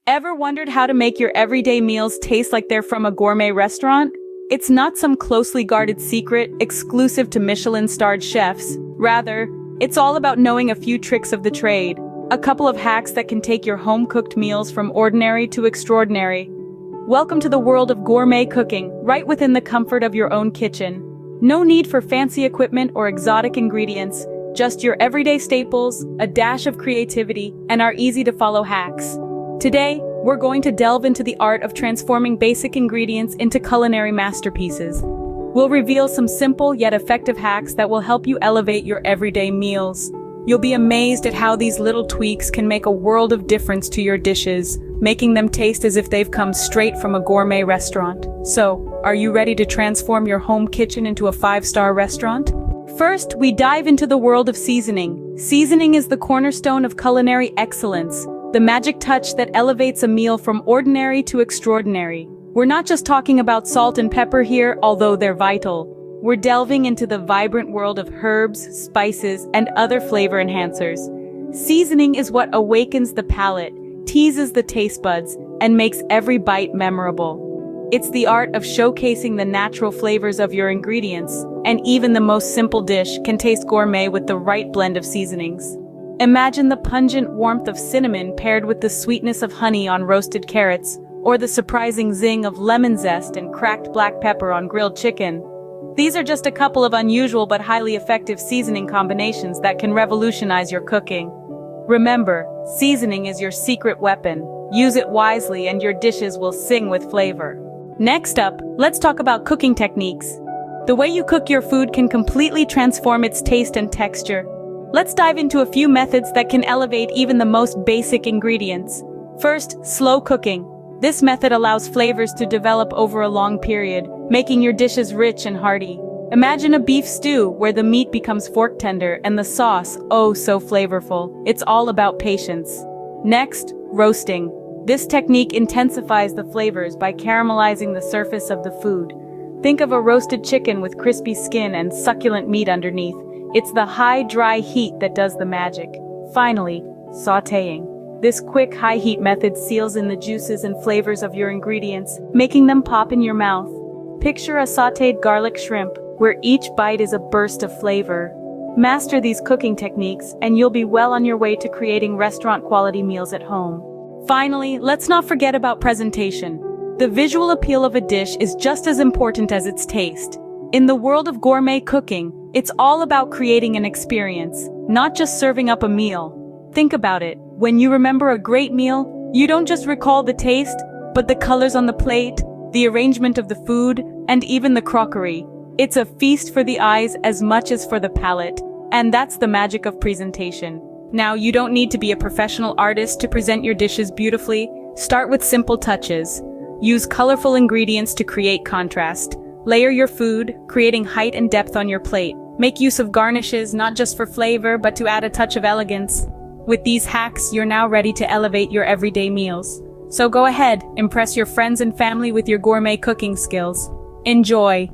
Ever wondered how to make your everyday meals taste like they're from a gourmet restaurant? It's not some closely guarded secret exclusive to Michelin-starred chefs. Rather, it's all about knowing a few tricks of the trade. A couple of hacks that can take your home-cooked meals from ordinary to extraordinary. Welcome to the world of gourmet cooking, right within the comfort of your own kitchen. No need for fancy equipment or exotic ingredients, just your everyday staples, a dash of creativity, and our easy-to-follow hacks. Today, we're going to delve into the art of transforming basic ingredients into culinary masterpieces. We'll reveal some simple yet effective hacks that will help you elevate your everyday meals. You'll be amazed at how these little tweaks can make a world of difference to your dishes, making them taste as if they've come straight from a gourmet restaurant. So, are you ready to transform your home kitchen into a 5-star restaurant? First, we dive into the world of seasoning. Seasoning is the cornerstone of culinary excellence, the magic touch that elevates a meal from ordinary to extraordinary. We're not just talking about salt and pepper here, although they're vital. We're delving into the vibrant world of herbs, spices, and other flavor enhancers. Seasoning is what awakens the palate, teases the taste buds, and makes every bite memorable. It's the art of showcasing the natural flavors of your ingredients, and even the most simple dish can taste gourmet with the right blend of seasonings. Imagine the pungent warmth of cinnamon paired with the sweetness of honey on roasted carrots, or the surprising zing of lemon zest and cracked black pepper on grilled chicken. These are just a couple of unusual but highly effective seasoning combinations that can revolutionize your cooking. Remember, seasoning is your secret weapon. Use it wisely and your dishes will sing with flavor. Next up, let's talk about cooking techniques. The way you cook your food can completely transform its taste and texture. Let's dive into a few methods that can elevate even the most basic ingredients. First, slow cooking. This method allows flavors to develop over a long period, making your dishes rich and hearty. Imagine a beef stew where the meat becomes fork tender and the sauce, oh so flavorful. It's all about patience. Next, roasting. This technique intensifies the flavors by caramelizing the surface of the food. Think of a roasted chicken with crispy skin and succulent meat underneath. It's the high, dry heat that does the magic. Finally, sautéing. This quick, high-heat method seals in the juices and flavors of your ingredients, making them pop in your mouth. Picture a sautéed garlic shrimp, where each bite is a burst of flavor. Master these cooking techniques, and you'll be well on your way to creating restaurant-quality meals at home. Finally, let's not forget about presentation. The visual appeal of a dish is just as important as its taste. In the world of gourmet cooking, it's all about creating an experience, not just serving up a meal. Think about it. When you remember a great meal, you don't just recall the taste, but the colors on the plate, the arrangement of the food, and even the crockery. It's a feast for the eyes as much as for the palate, and that's the magic of presentation. Now, you don't need to be a professional artist to present your dishes beautifully. Start with simple touches. Use colorful ingredients to create contrast. Layer your food, creating height and depth on your plate. Make use of garnishes, not just for flavor, but to add a touch of elegance. With these hacks, you're now ready to elevate your everyday meals. So go ahead, impress your friends and family with your gourmet cooking skills. Enjoy!